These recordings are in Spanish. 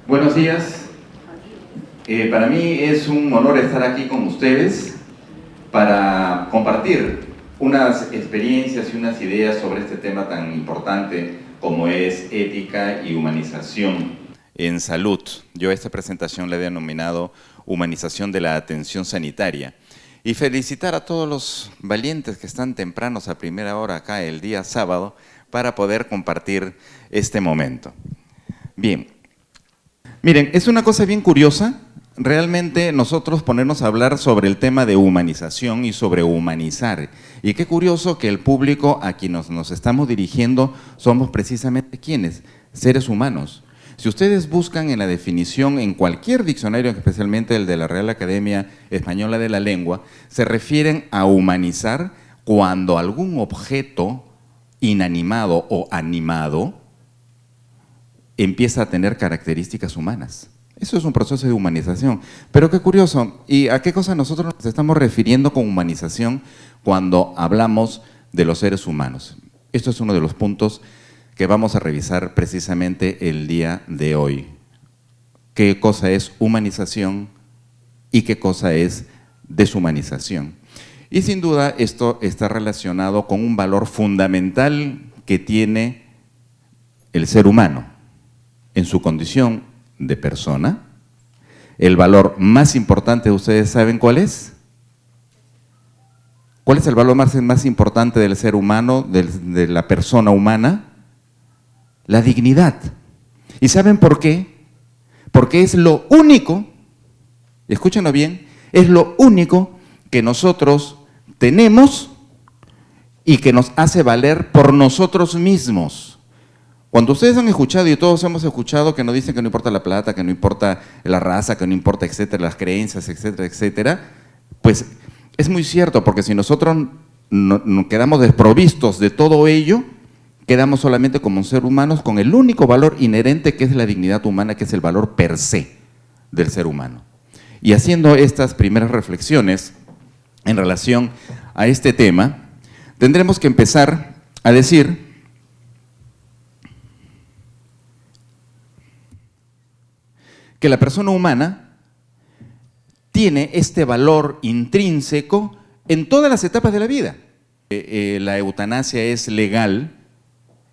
Buenos días. Para mí es un honor estar aquí con ustedes para compartir unas experiencias y unas ideas sobre este tema tan importante como es ética y humanización en salud. Yo a esta presentación le he denominado Humanización de la Atención Sanitaria. Y felicitar a todos los valientes que están tempranos a primera hora acá el día sábado para poder compartir este momento. Bien. Miren, es una cosa bien curiosa, realmente nosotros ponernos a hablar sobre el tema de humanización y sobre humanizar. Y qué curioso que el público a quien nos estamos dirigiendo somos precisamente ¿quiénes? Seres humanos. Si ustedes buscan en la definición, en cualquier diccionario, especialmente el de la Real Academia Española de la Lengua, se refieren a humanizar cuando algún objeto inanimado o animado empieza a tener características humanas. Eso es un proceso de humanización. Pero qué curioso, ¿y a qué cosa nosotros nos estamos refiriendo con humanización cuando hablamos de los seres humanos? Esto es uno de los puntos que vamos a revisar precisamente el día de hoy. ¿Qué cosa es humanización y qué cosa es deshumanización? Y sin duda esto está relacionado con un valor fundamental que tiene el ser humano en su condición de persona. El valor más importante, ¿ustedes saben cuál es? ¿Cuál es el valor más importante del ser humano, de la persona humana? La dignidad. ¿Y saben por qué? Porque es lo único, escúchenlo bien, es lo único que nosotros tenemos y que nos hace valer por nosotros mismos. Cuando ustedes han escuchado, y todos hemos escuchado, que nos dicen que no importa la plata, que no importa la raza, que no importa, etcétera, las creencias, etcétera, etcétera, pues es muy cierto, porque si nosotros no quedamos desprovistos de todo ello, quedamos solamente como seres humanos con el único valor inherente que es la dignidad humana, que es el valor per se del ser humano. Y haciendo estas primeras reflexiones en relación a este tema, tendremos que empezar a decir que la persona humana tiene este valor intrínseco en todas las etapas de la vida. La eutanasia es legal,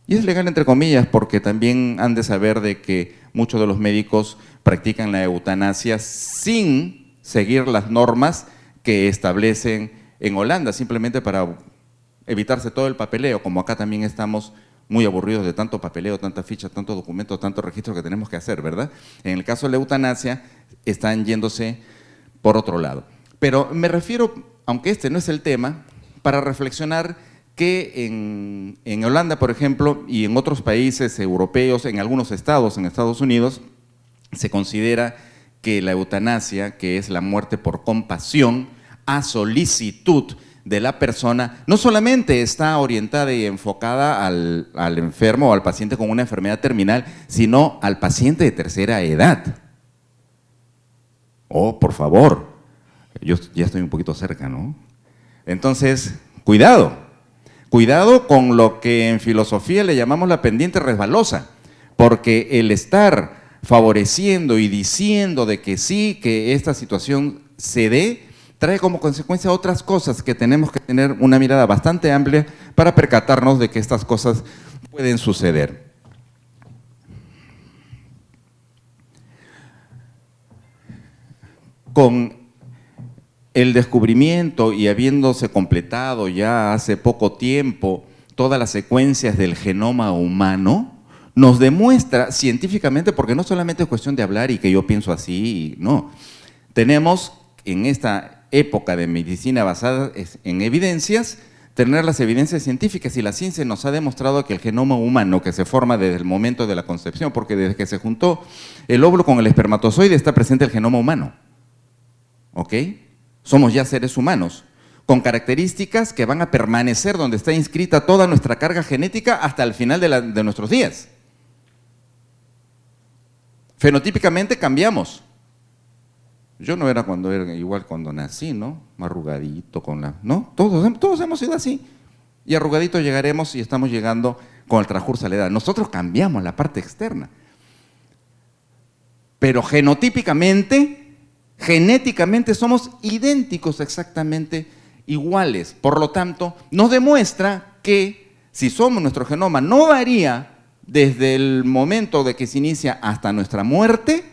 y es legal entre comillas porque también han de saber de que muchos de los médicos practican la eutanasia sin seguir las normas que establecen en Holanda, simplemente para evitarse todo el papeleo, como acá también estamos muy aburridos de tanto papeleo, tanta ficha, tanto documento, tanto registro que tenemos que hacer, ¿verdad? En el caso de la eutanasia, están yéndose por otro lado. Pero me refiero, aunque este no es el tema, para reflexionar que en Holanda, por ejemplo, y en otros países europeos, en algunos estados, en Estados Unidos, se considera que la eutanasia, que es la muerte por compasión, a solicitud de la persona, no solamente está orientada y enfocada al enfermo o al paciente con una enfermedad terminal, sino al paciente de tercera edad. Oh, por favor, yo ya estoy un poquito cerca, ¿no? Entonces, cuidado con lo que en filosofía le llamamos la pendiente resbalosa, porque el estar favoreciendo y diciendo de que sí, que esta situación se dé, trae como consecuencia otras cosas que tenemos que tener una mirada bastante amplia para percatarnos de que estas cosas pueden suceder. Con el descubrimiento y habiéndose completado ya hace poco tiempo todas las secuencias del genoma humano, nos demuestra científicamente, porque no solamente es cuestión de hablar y que yo pienso así, no. Tenemos en esta época de medicina basada en evidencias, tener las evidencias científicas, y la ciencia nos ha demostrado que el genoma humano, que se forma desde el momento de la concepción, porque desde que se juntó el óvulo con el espermatozoide está presente el genoma humano, ¿ok? Somos ya seres humanos, con características que van a permanecer donde está inscrita toda nuestra carga genética hasta el final de nuestros días. Fenotípicamente cambiamos. Yo no era igual cuando nací, ¿no? Arrugadito, ¿no? Todos hemos sido así. Y arrugadito llegaremos y estamos llegando con el transcurso de la edad. Nosotros cambiamos la parte externa. pero genotípicamente, genéticamente somos idénticos, exactamente iguales. Por lo tanto, nos demuestra que si nuestro genoma no varía desde el momento de que se inicia hasta nuestra muerte,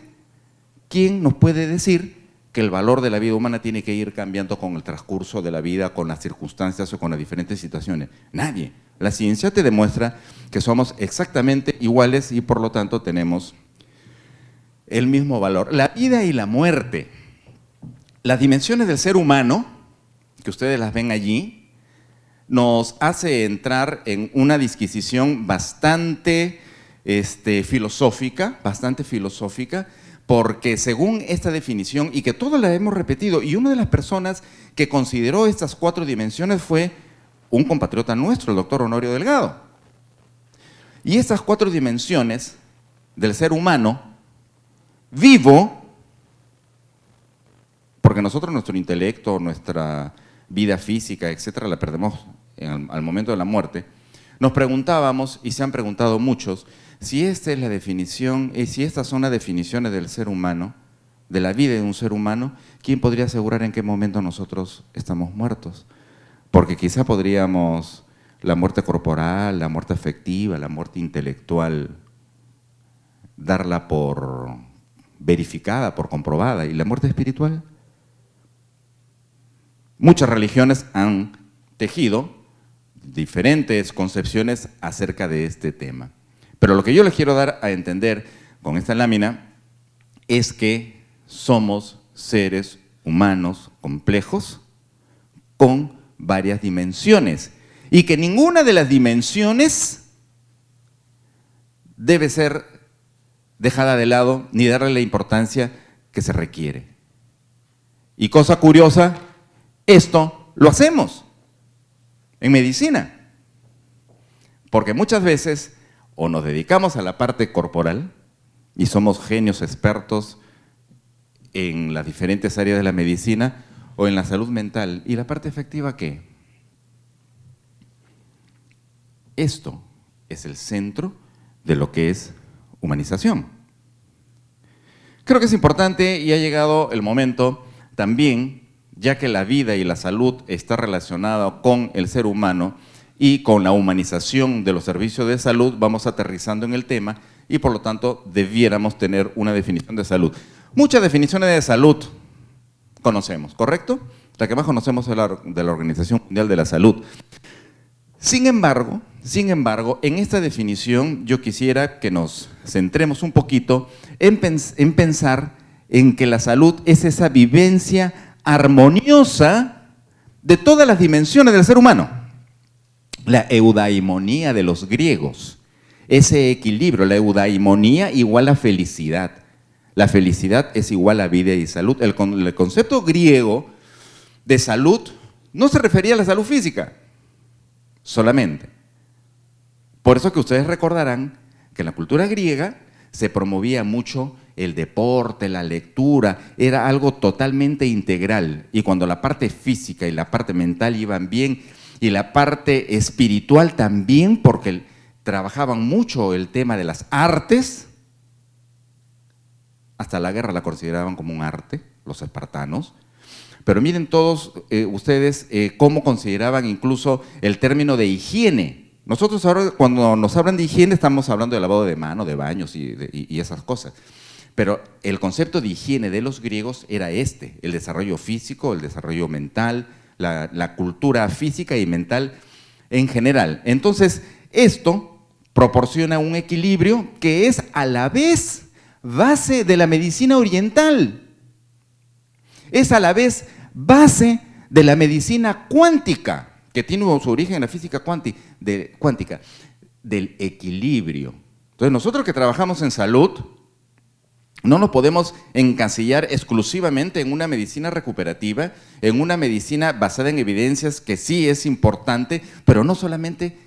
¿quién nos puede decir que el valor de la vida humana tiene que ir cambiando con el transcurso de la vida, con las circunstancias o con las diferentes situaciones? Nadie. La ciencia te demuestra que somos exactamente iguales y por lo tanto tenemos el mismo valor. La vida y la muerte, las dimensiones del ser humano, que ustedes las ven allí, nos hace entrar en una disquisición bastante filosófica, porque según esta definición, y que todos la hemos repetido, y una de las personas que consideró estas 4 dimensiones fue un compatriota nuestro, el doctor Honorio Delgado. Y estas 4 dimensiones del ser humano vivo, porque nosotros nuestro intelecto, nuestra vida física, etcétera, la perdemos al momento de la muerte, nos preguntábamos, y se han preguntado muchos, si esta es la definición, si estas son las definiciones del ser humano, de la vida de un ser humano, ¿quién podría asegurar en qué momento nosotros estamos muertos? Porque quizá podríamos, la muerte corporal, la muerte afectiva, la muerte intelectual, darla por verificada, por comprobada. ¿Y la muerte espiritual? Muchas religiones han tejido diferentes concepciones acerca de este tema. Pero lo que yo les quiero dar a entender con esta lámina es que somos seres humanos complejos con varias dimensiones y que ninguna de las dimensiones debe ser dejada de lado ni darle la importancia que se requiere. Y cosa curiosa, esto lo hacemos en medicina, porque muchas veces o nos dedicamos a la parte corporal y somos genios expertos en las diferentes áreas de la medicina o en la salud mental. ¿Y la parte afectiva qué? Esto es el centro de lo que es humanización. Creo que es importante y ha llegado el momento también, ya que la vida y la salud está relacionada con el ser humano y con la humanización de los servicios de salud, vamos aterrizando en el tema y por lo tanto debiéramos tener una definición de salud. Muchas definiciones de salud conocemos, ¿correcto? La que más conocemos es la de la Organización Mundial de la Salud. Sin embargo, en esta definición yo quisiera que nos centremos un poquito en pensar en que la salud es esa vivencia armoniosa de todas las dimensiones del ser humano. La eudaimonía de los griegos, ese equilibrio, la eudaimonía igual a felicidad. La felicidad es igual a vida y salud. El concepto griego de salud no se refería a la salud física solamente. Por eso que ustedes recordarán que en la cultura griega se promovía mucho el deporte, la lectura, era algo totalmente integral. Y cuando la parte física y la parte mental iban bien, y la parte espiritual también, porque trabajaban mucho el tema de las artes, hasta la guerra la consideraban como un arte, los espartanos. Pero miren todos ustedes cómo consideraban incluso el término de higiene. Nosotros ahora cuando nos hablan de higiene estamos hablando de lavado de mano, de baños y esas cosas. Pero el concepto de higiene de los griegos era el desarrollo físico, el desarrollo mental, la cultura física y mental en general. Entonces, esto proporciona un equilibrio que es a la vez base de la medicina oriental. Es a la vez base de la medicina cuántica, que tiene su origen en la física cuántica, del equilibrio. Entonces, nosotros que trabajamos en salud, no nos podemos encasillar exclusivamente en una medicina recuperativa, en una medicina basada en evidencias, que sí es importante, pero no solamente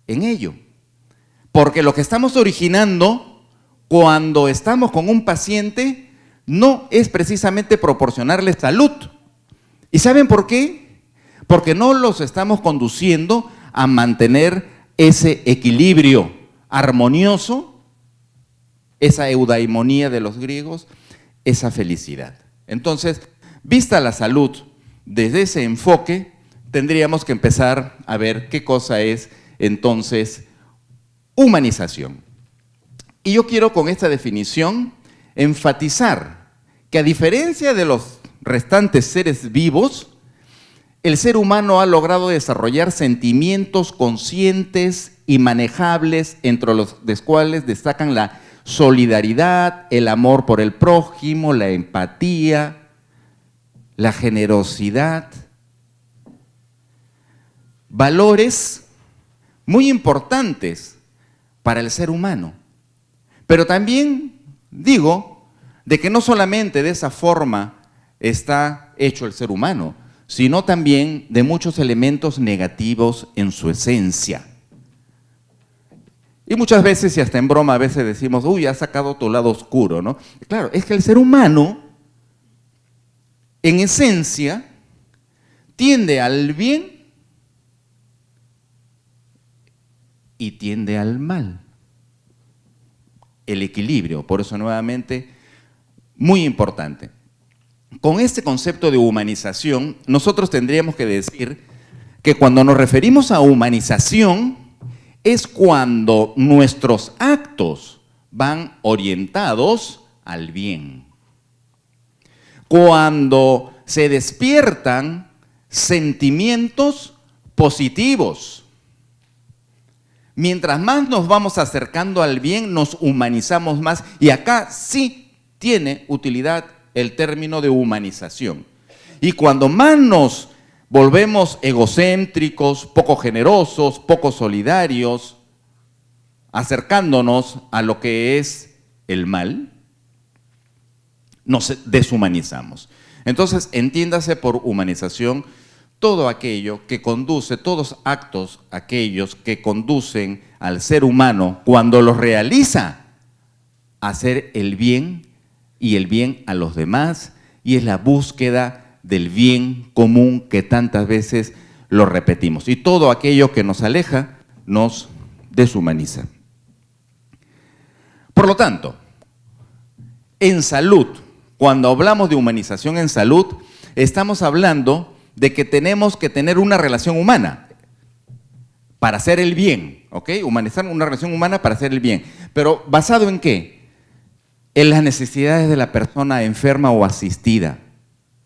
en ello. Porque lo que estamos originando cuando estamos con un paciente no es precisamente proporcionarle salud. ¿Y saben por qué? Porque no los estamos conduciendo a mantener ese equilibrio armonioso esa eudaimonía de los griegos, esa felicidad. Entonces, vista la salud desde ese enfoque, tendríamos que empezar a ver qué cosa es entonces humanización. Y yo quiero con esta definición enfatizar que a diferencia de los restantes seres vivos, el ser humano ha logrado desarrollar sentimientos conscientes y manejables, entre los cuales destacan la solidaridad, el amor por el prójimo, la empatía, la generosidad. Valores muy importantes para el ser humano. Pero también digo de que no solamente de esa forma está hecho el ser humano, sino también de muchos elementos negativos en su esencia. Y muchas veces, y hasta en broma, a veces decimos, uy, has sacado tu lado oscuro, ¿no? Claro, es que el ser humano, en esencia, tiende al bien y tiende al mal. El equilibrio, por eso nuevamente, muy importante. Con este concepto de humanización, nosotros tendríamos que decir que cuando nos referimos a humanización, es cuando nuestros actos van orientados al bien. Cuando se despiertan sentimientos positivos. Mientras más nos vamos acercando al bien, nos humanizamos más. Y acá sí tiene utilidad el término de humanización. Y cuando más nos volvemos egocéntricos, poco generosos, poco solidarios, acercándonos a lo que es el mal, nos deshumanizamos. Entonces, entiéndase por humanización todo aquello que conduce, todos actos aquellos que conducen al ser humano cuando los realiza a hacer el bien y el bien a los demás, y es la búsqueda del bien común que tantas veces lo repetimos. Y todo aquello que nos aleja nos deshumaniza. Por lo tanto, en salud, cuando hablamos de humanización en salud, estamos hablando de que tenemos que tener una relación humana para hacer el bien, ¿ok? Humanizar una relación humana para hacer el bien. Pero ¿basado en qué? En las necesidades de la persona enferma o asistida.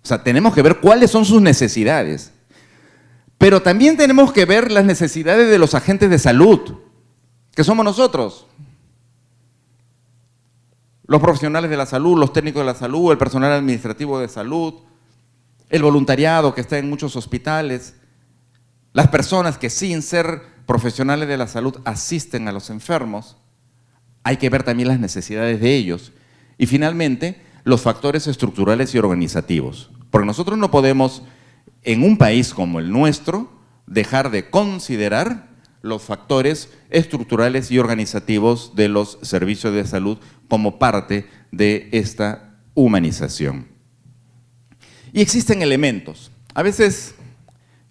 O sea, tenemos que ver cuáles son sus necesidades. Pero también tenemos que ver las necesidades de los agentes de salud, que somos nosotros. Los profesionales de la salud, los técnicos de la salud, el personal administrativo de salud, el voluntariado que está en muchos hospitales, las personas que sin ser profesionales de la salud asisten a los enfermos. Hay que ver también las necesidades de ellos. Y finalmente, los factores estructurales y organizativos. Porque nosotros no podemos, en un país como el nuestro, dejar de considerar los factores estructurales y organizativos de los servicios de salud como parte de esta humanización. Y existen elementos. A veces,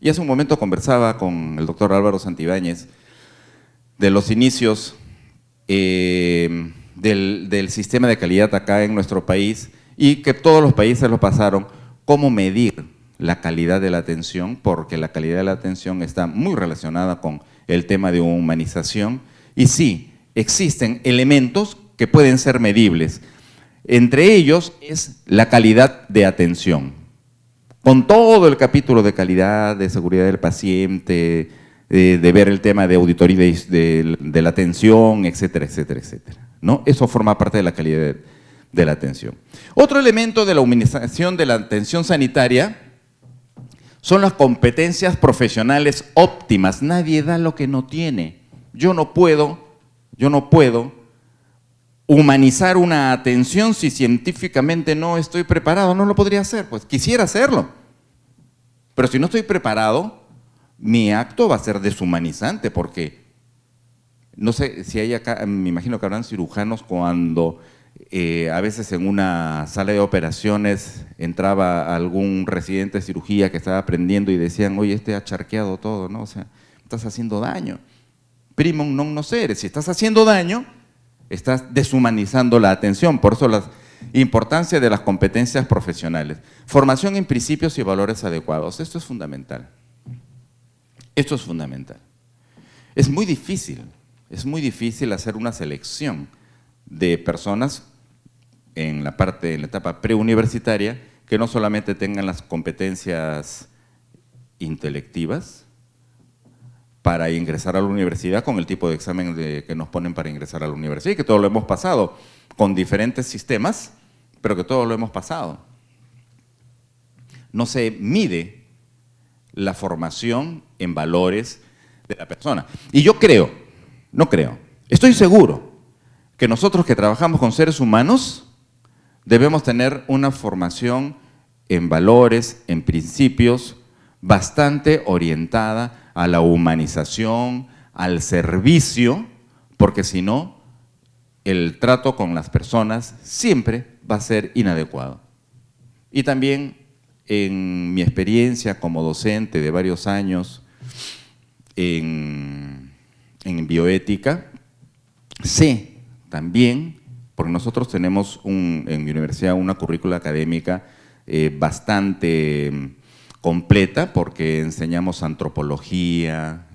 y hace un momento conversaba con el doctor Álvaro Santibáñez de los inicios del sistema de calidad acá en nuestro país, y que todos los países lo pasaron, cómo medir la calidad de la atención, porque la calidad de la atención está muy relacionada con el tema de humanización. Y sí, existen elementos que pueden ser medibles. Entre ellos es la calidad de atención. Con todo el capítulo de calidad, de seguridad del paciente, de ver el tema de auditoría de la atención, etcétera, etcétera, etcétera, ¿no? Eso forma parte de la calidad de la atención. Otro elemento de la humanización de la atención sanitaria son las competencias profesionales óptimas. Nadie da lo que no tiene. Yo no puedo humanizar una atención si científicamente no estoy preparado. No lo podría hacer, pues quisiera hacerlo. Pero si no estoy preparado, mi acto va a ser deshumanizante, porque no sé si hay acá, me imagino que habrán cirujanos cuando a veces en una sala de operaciones entraba algún residente de cirugía que estaba aprendiendo y decían, oye, ha charqueado todo, ¿no? O sea, estás haciendo daño. Primum non nocere, si estás haciendo daño, estás deshumanizando la atención. Por eso la importancia de las competencias profesionales. Formación en principios y valores adecuados. Esto es fundamental. Esto es fundamental. Es muy difícil hacer una selección de personas en la etapa preuniversitaria que no solamente tengan las competencias intelectivas para ingresar a la universidad con el tipo de examen que nos ponen para ingresar a la universidad, y que todos lo hemos pasado con diferentes sistemas, pero que todos lo hemos pasado. No se mide la formación en valores de la persona. Y yo estoy seguro que nosotros que trabajamos con seres humanos debemos tener una formación en valores, en principios, bastante orientada a la humanización, al servicio, porque si no, el trato con las personas siempre va a ser inadecuado. Y también en mi experiencia como docente de varios años en bioética, sé también, porque nosotros tenemos en mi universidad una currícula académica bastante completa, porque enseñamos antropología,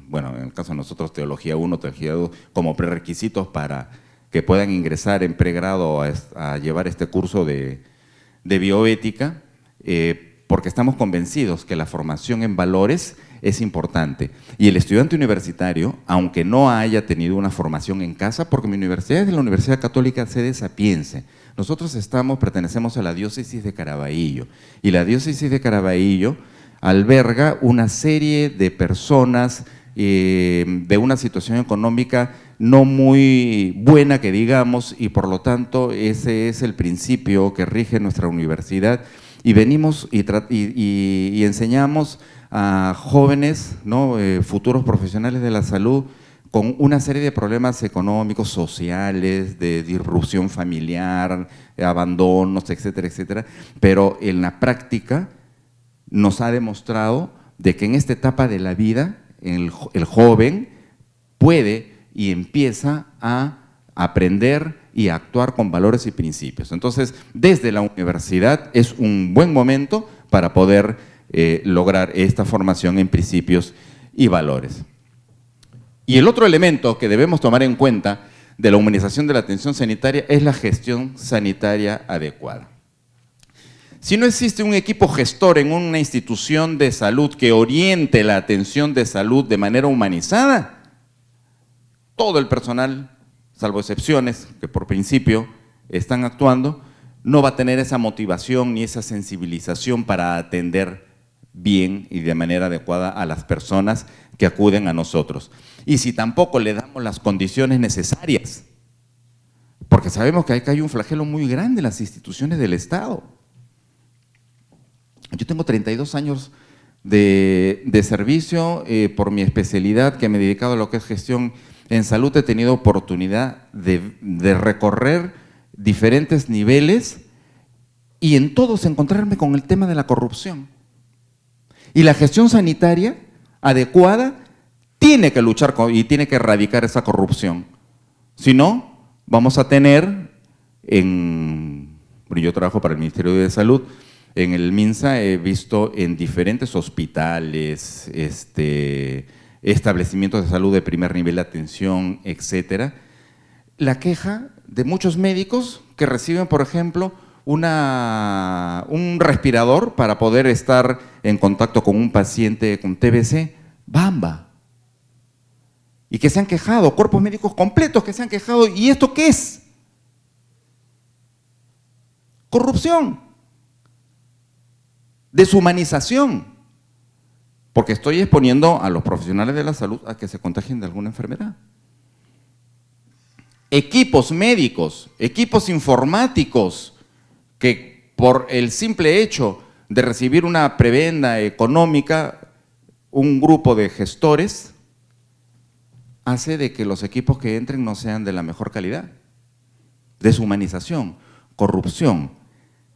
bueno, en el caso de nosotros teología 1, teología 2, como prerequisitos para que puedan ingresar en pregrado a llevar este curso de bioética, porque estamos convencidos que la formación en valores es importante. Y el estudiante universitario, aunque no haya tenido una formación en casa, porque mi universidad es la Universidad Católica Sede Sapiense, nosotros pertenecemos a la diócesis de Caraballo, y la diócesis de Caraballo alberga una serie de personas de una situación económica no muy buena, que digamos, y por lo tanto ese es el principio que rige nuestra universidad, y venimos y enseñamos a jóvenes, ¿no? Futuros profesionales de la salud con una serie de problemas económicos, sociales, de disrupción familiar, abandonos, etcétera, etcétera, pero en la práctica nos ha demostrado de que en esta etapa de la vida el joven puede y empieza a aprender y a actuar con valores y principios. Entonces, desde la universidad es un buen momento para poder lograr esta formación en principios y valores. Y el otro elemento que debemos tomar en cuenta de la humanización de la atención sanitaria es la gestión sanitaria adecuada. Si no existe un equipo gestor en una institución de salud que oriente la atención de salud de manera humanizada, todo el personal, salvo excepciones que por principio están actuando, no va a tener esa motivación ni esa sensibilización para atender bien y de manera adecuada a las personas que acuden a nosotros. Y si tampoco le damos las condiciones necesarias, porque sabemos que hay un flagelo muy grande en las instituciones del Estado. Yo tengo 32 años de servicio por mi especialidad, que me he dedicado a lo que es gestión en salud. He tenido oportunidad de recorrer diferentes niveles y en todos encontrarme con el tema de la corrupción. Y la gestión sanitaria adecuada tiene que luchar y tiene que erradicar esa corrupción. Si no, vamos a tener yo trabajo para el Ministerio de Salud, en el MINSA he visto en diferentes hospitales, establecimientos de salud de primer nivel de atención, etcétera, la queja de muchos médicos que reciben, por ejemplo, un respirador para poder estar en contacto con un paciente con TBC, bamba. Y que se han quejado, cuerpos médicos completos que se han quejado. ¿Y esto qué es? Corrupción. Deshumanización. Porque estoy exponiendo a los profesionales de la salud a que se contagien de alguna enfermedad. Equipos médicos, equipos informáticos, que por el simple hecho de recibir una prebenda económica, un grupo de gestores hace de que los equipos que entren no sean de la mejor calidad. Deshumanización, corrupción.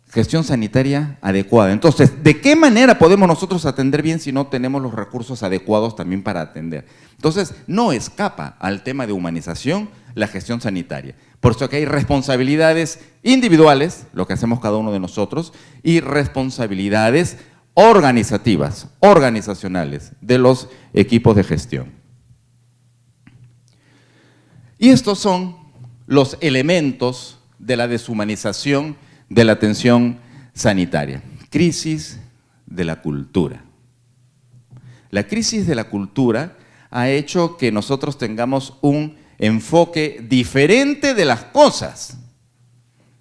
gestión sanitaria adecuada. Entonces, ¿de qué manera podemos nosotros atender bien si no tenemos los recursos adecuados también para atender? Entonces, no escapa al tema de humanización la gestión sanitaria. Por eso que hay responsabilidades individuales, lo que hacemos cada uno de nosotros, y responsabilidades organizativas, organizacionales, de los equipos de gestión. Y estos son los elementos de la deshumanización de la atención sanitaria. Crisis de la cultura. La crisis de la cultura ha hecho que nosotros tengamos un enfoque diferente de las cosas,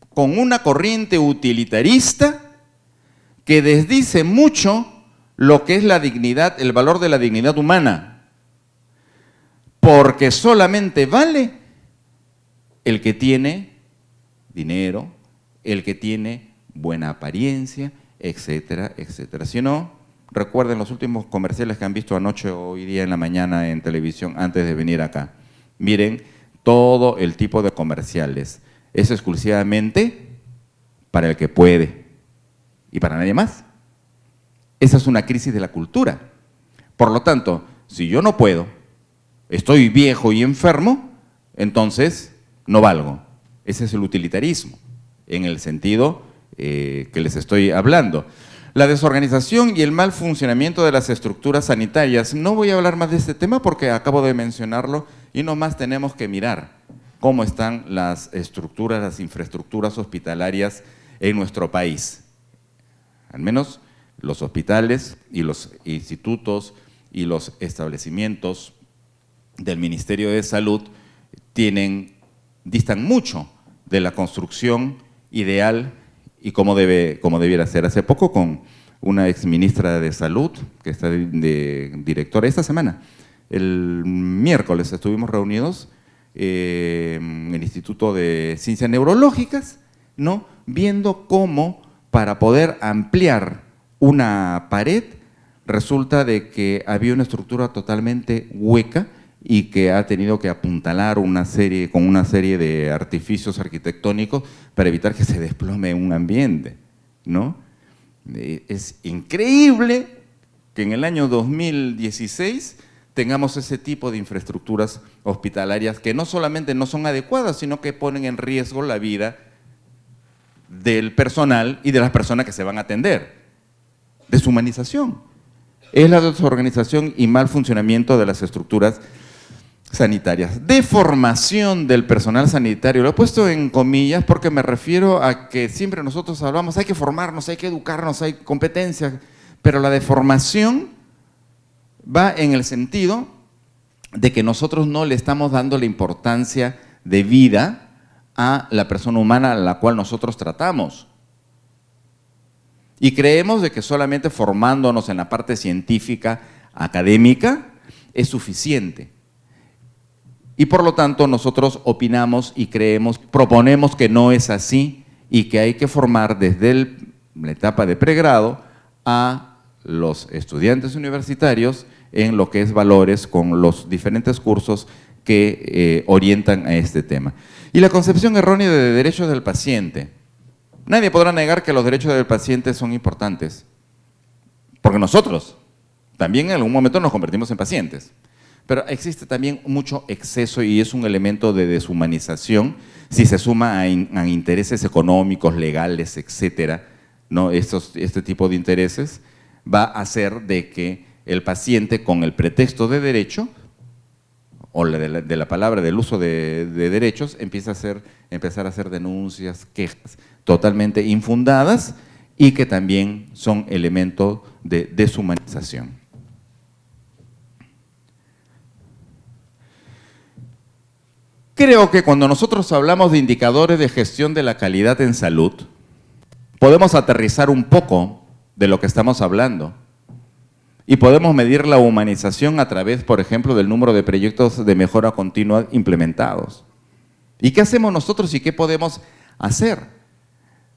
con una corriente utilitarista que desdice mucho lo que es la dignidad, el valor de la dignidad humana, porque solamente vale el que tiene dinero, el que tiene buena apariencia, etcétera, etcétera. Si no, recuerden los últimos comerciales que han visto anoche o hoy día en la mañana en televisión antes de venir acá. Miren todo el tipo de comerciales. Es exclusivamente para el que puede y para nadie más. Esa es una crisis de la cultura. Por lo tanto, si yo no puedo, estoy viejo y enfermo, entonces no valgo. Ese es el utilitarismo, en el sentido que les estoy hablando. La desorganización y el mal funcionamiento de las estructuras sanitarias. No voy a hablar más de este tema porque acabo de mencionarlo y nomás tenemos que mirar cómo están las estructuras, las infraestructuras hospitalarias en nuestro país. Al menos los hospitales y los institutos y los establecimientos del Ministerio de Salud distan mucho de la construcción ideal y cómo debiera ser. Hace poco con una exministra de Salud, que está de directora esta semana, el miércoles estuvimos reunidos en el Instituto de Ciencias Neurológicas, ¿no? Viendo cómo para poder ampliar una pared resulta de que había una estructura totalmente hueca y que ha tenido que apuntalar con una serie de artificios arquitectónicos para evitar que se desplome un ambiente, ¿no? Es increíble que en el año 2016 tengamos ese tipo de infraestructuras hospitalarias que no solamente no son adecuadas, sino que ponen en riesgo la vida del personal y de las personas que se van a atender. Deshumanización. Es la desorganización y mal funcionamiento de las estructuras sanitarias. Deformación del personal sanitario. Lo he puesto en comillas porque me refiero a que siempre nosotros hablamos, hay que formarnos, hay que educarnos, hay competencias, pero la deformación va en el sentido de que nosotros no le estamos dando la importancia de vida a la persona humana a la cual nosotros tratamos. Y creemos de que solamente formándonos en la parte científica, académica, es suficiente. Y por lo tanto nosotros opinamos y creemos, proponemos que no es así y que hay que formar desde la etapa de pregrado a los estudiantes universitarios en lo que es valores con los diferentes cursos que orientan a este tema. Y la concepción errónea de derechos del paciente. Nadie podrá negar que los derechos del paciente son importantes, porque nosotros también en algún momento nos convertimos en pacientes. Pero existe también mucho exceso y es un elemento de deshumanización si se suma a intereses económicos, legales, etcétera, ¿no? Este tipo de intereses va a hacer de que el paciente, con el pretexto de derecho, o de la palabra del uso de derechos, empezar a hacer denuncias, quejas totalmente infundadas y que también son elementos de deshumanización. Creo que cuando nosotros hablamos de indicadores de gestión de la calidad en salud, podemos aterrizar un poco de lo que estamos hablando y podemos medir la humanización a través, por ejemplo, del número de proyectos de mejora continua implementados. ¿Y qué hacemos nosotros y qué podemos hacer?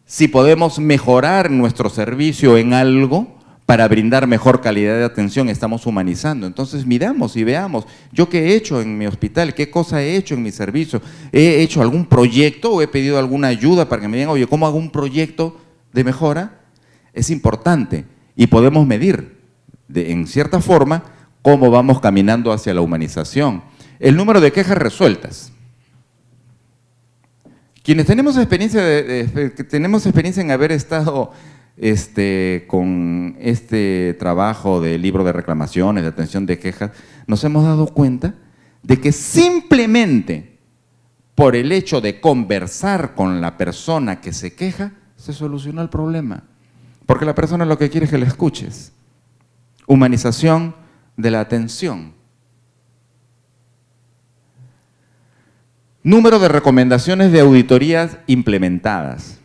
Si podemos mejorar nuestro servicio en algo para brindar mejor calidad de atención, estamos humanizando. Entonces miramos y veamos, yo qué he hecho en mi hospital, qué cosa he hecho en mi servicio, he hecho algún proyecto o he pedido alguna ayuda para que me digan, oye, ¿cómo hago un proyecto de mejora es importante y podemos medir en cierta forma cómo vamos caminando hacia la humanización. El número de quejas resueltas. Quienes tenemos experiencia, tenemos experiencia en haber estado con este trabajo de libro de reclamaciones, de atención de quejas, nos hemos dado cuenta de que simplemente por el hecho de conversar con la persona que se queja, se solucionó el problema. Porque la persona lo que quiere es que le escuches. Humanización de la atención. Número de recomendaciones de auditorías implementadas.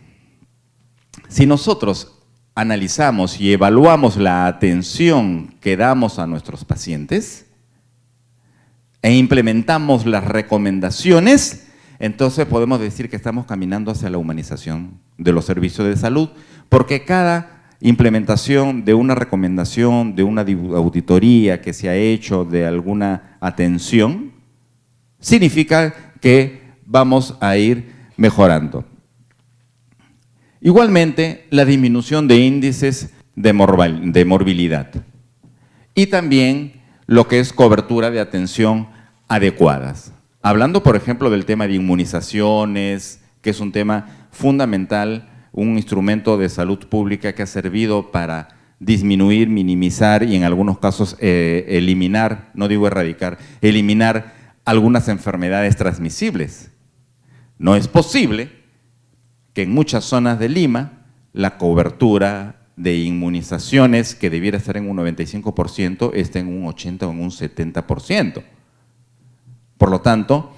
Si nosotros analizamos y evaluamos la atención que damos a nuestros pacientes e implementamos las recomendaciones, entonces podemos decir que estamos caminando hacia la humanización de los servicios de salud, porque cada implementación de una recomendación, de una auditoría que se ha hecho de alguna atención, significa que vamos a ir mejorando. Igualmente, la disminución de índices de morbilidad y también lo que es cobertura de atención adecuadas. Hablando, por ejemplo, del tema de inmunizaciones, que es un tema fundamental, un instrumento de salud pública que ha servido para disminuir, minimizar y en algunos casos eliminar, no digo erradicar, eliminar algunas enfermedades transmisibles. No es posible que en muchas zonas de Lima la cobertura de inmunizaciones, que debiera estar en un 95%, esté en un 80 o en un 70%. Por lo tanto,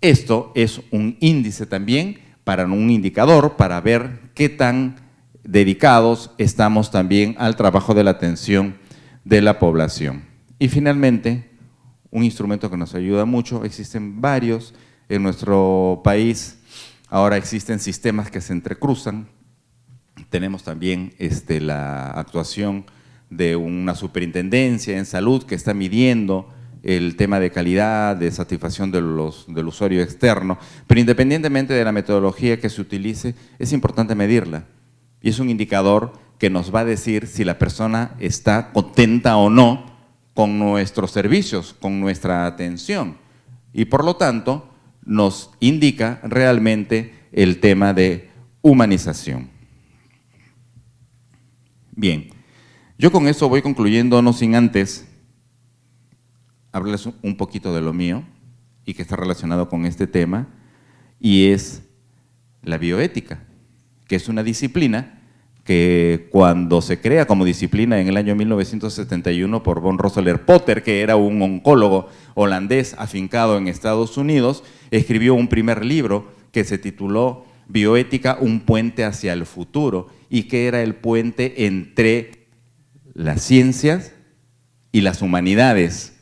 esto es un índice también, para un indicador, para ver qué tan dedicados estamos también al trabajo de la atención de la población. Y finalmente, un instrumento que nos ayuda mucho, existen varios en nuestro país. Ahora existen sistemas que se entrecruzan. Tenemos también la actuación de una superintendencia en salud que está midiendo el tema de calidad, de satisfacción del usuario externo, pero independientemente de la metodología que se utilice, es importante medirla. Y es un indicador que nos va a decir si la persona está contenta o no con nuestros servicios, con nuestra atención. Y por lo tanto, nos indica realmente el tema de humanización. Bien, yo con eso voy concluyendo, no sin antes hablarles un poquito de lo mío y que está relacionado con este tema, y es la bioética, que es una disciplina que cuando se crea como disciplina en el año 1971 por von Rosseler-Potter, que era un oncólogo holandés afincado en Estados Unidos, escribió un primer libro que se tituló Bioética, un puente hacia el futuro, y que era el puente entre las ciencias y las humanidades.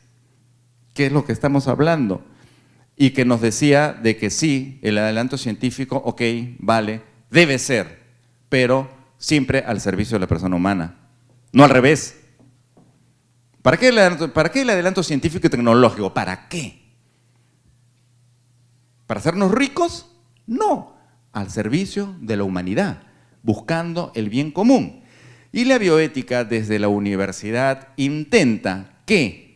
¿Qué es lo que estamos hablando? Y que nos decía de que sí, el adelanto científico, ok, vale, debe ser, pero siempre al servicio de la persona humana, no al revés. ¿Para qué el adelanto científico y tecnológico? ¿Para qué? ¿Para hacernos ricos? No, al servicio de la humanidad, buscando el bien común. Y la bioética desde la universidad intenta ¿qué?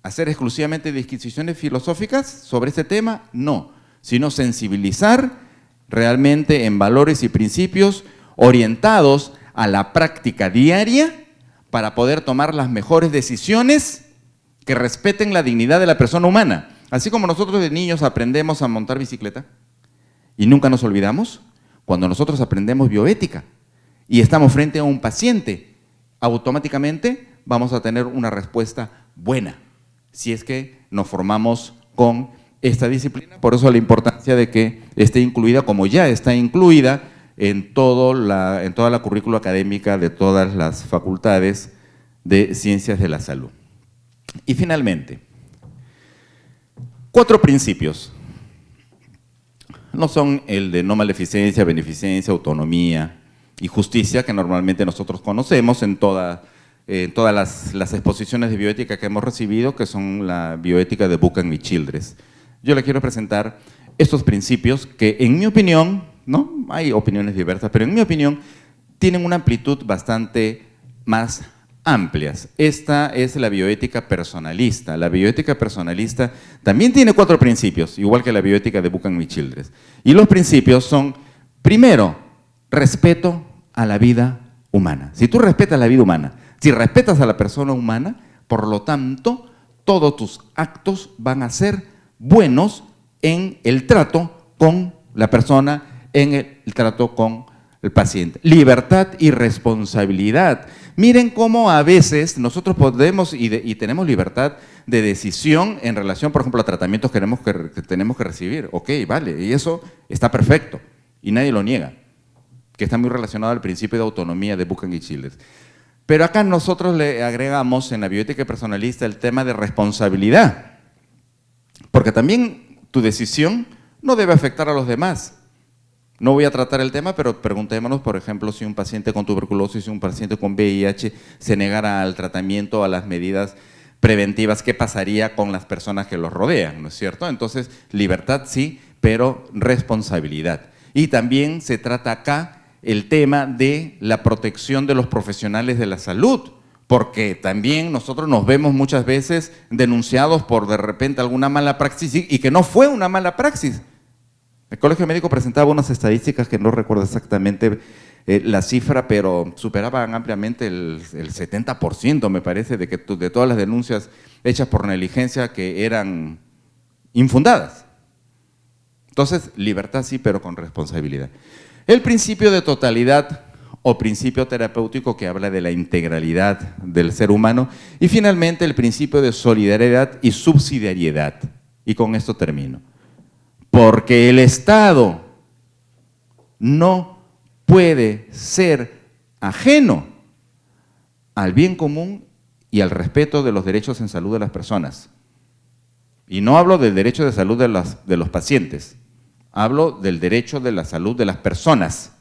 ¿Hacer exclusivamente disquisiciones filosóficas sobre este tema? No, sino sensibilizar realmente en valores y principios orientados a la práctica diaria para poder tomar las mejores decisiones que respeten la dignidad de la persona humana. Así como nosotros de niños aprendemos a montar bicicleta y nunca nos olvidamos, cuando nosotros aprendemos bioética y estamos frente a un paciente, automáticamente vamos a tener una respuesta buena, si es que nos formamos con esta disciplina. Por eso la importancia de que esté incluida, como ya está incluida, en toda la currícula académica de todas las facultades de Ciencias de la Salud. Y finalmente, 4 principios. No son el de no maleficencia, beneficencia, autonomía y justicia que normalmente nosotros conocemos en todas las exposiciones de bioética que hemos recibido, que son la bioética de Buchan y Childress. Yo le quiero presentar estos principios que, en mi opinión, ¿no? Hay opiniones diversas, pero en mi opinión tienen una amplitud bastante más amplias. Esta es la bioética personalista. La bioética personalista también tiene 4 principios, igual que la bioética de Buchan y Childress. Y los principios son, primero, respeto a la vida humana. Si tú respetas la vida humana, si respetas a la persona humana, por lo tanto, todos tus actos van a ser buenos en el trato con la persona, en el trato con el paciente. Libertad y responsabilidad. Miren cómo a veces nosotros podemos y tenemos libertad de decisión en relación, por ejemplo, a tratamientos que tenemos que recibir. Ok, vale, y eso está perfecto y nadie lo niega, que está muy relacionado al principio de autonomía de Buchan y Childress. Pero acá nosotros le agregamos en la bioética personalista el tema de responsabilidad, porque también tu decisión no debe afectar a los demás. No voy a tratar el tema, pero preguntémonos, por ejemplo, si un paciente con tuberculosis y un paciente con VIH se negara al tratamiento, a las medidas preventivas, ¿qué pasaría con las personas que los rodean? ¿No es cierto? Entonces, libertad sí, pero responsabilidad. Y también se trata acá el tema de la protección de los profesionales de la salud, porque también nosotros nos vemos muchas veces denunciados por de repente alguna mala praxis y que no fue una mala praxis. El Colegio Médico presentaba unas estadísticas que no recuerdo exactamente la cifra, pero superaban ampliamente el 70%, me parece, de todas las denuncias hechas por negligencia que eran infundadas. Entonces, libertad sí, pero con responsabilidad. El principio de totalidad o principio terapéutico que habla de la integralidad del ser humano. Y finalmente, el principio de solidaridad y subsidiariedad. Y con esto termino. Porque el Estado no puede ser ajeno al bien común y al respeto de los derechos en salud de las personas. Y no hablo del derecho de salud de los pacientes, hablo del derecho de la salud de las personas,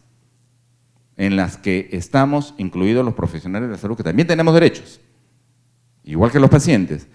en las que estamos incluidos los profesionales de la salud, que también tenemos derechos, igual que los pacientes.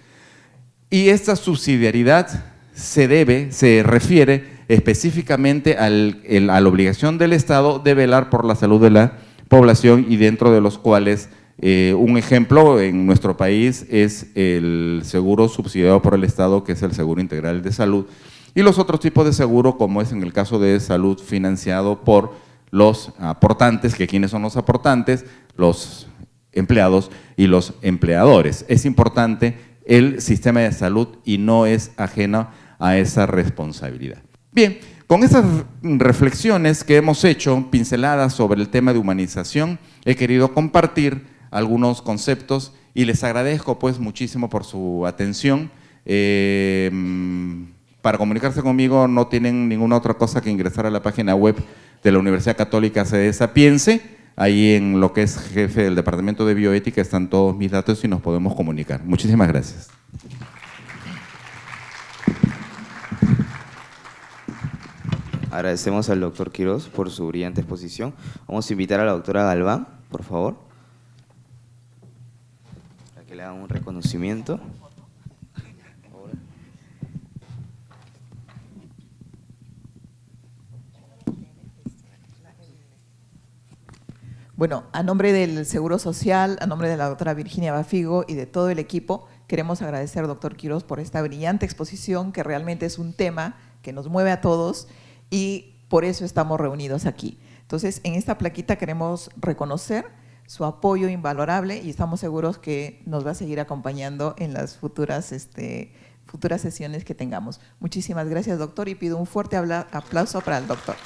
Y esta subsidiariedad se refiere específicamente a la obligación del Estado de velar por la salud de la población y dentro de los cuales un ejemplo en nuestro país es el seguro subsidiado por el Estado, que es el Seguro Integral de Salud, y los otros tipos de seguro, como es en el caso de salud financiado por los aportantes, que quiénes son los aportantes, los empleados y los empleadores. Es importante el sistema de salud y no es ajeno a esa responsabilidad. Bien, con esas reflexiones que hemos hecho, pinceladas sobre el tema de humanización, he querido compartir algunos conceptos y les agradezco pues muchísimo por su atención. Para comunicarse conmigo no tienen ninguna otra cosa que ingresar a la página web de la Universidad Católica Sede Sapiense. Ahí en lo que es jefe del Departamento de Bioética están todos mis datos y nos podemos comunicar. Muchísimas gracias. Agradecemos al doctor Quiroz por su brillante exposición. Vamos a invitar a la doctora Galván, por favor, para que le hagan un reconocimiento. Bueno, a nombre del Seguro Social, a nombre de la doctora Virginia Bafigo y de todo el equipo, queremos agradecer al doctor Quiroz por esta brillante exposición, que realmente es un tema que nos mueve a todos y por eso estamos reunidos aquí. Entonces, en esta plaquita queremos reconocer su apoyo invalorable y estamos seguros que nos va a seguir acompañando en las futuras sesiones que tengamos. Muchísimas gracias, doctor, y pido un fuerte aplauso para el doctor.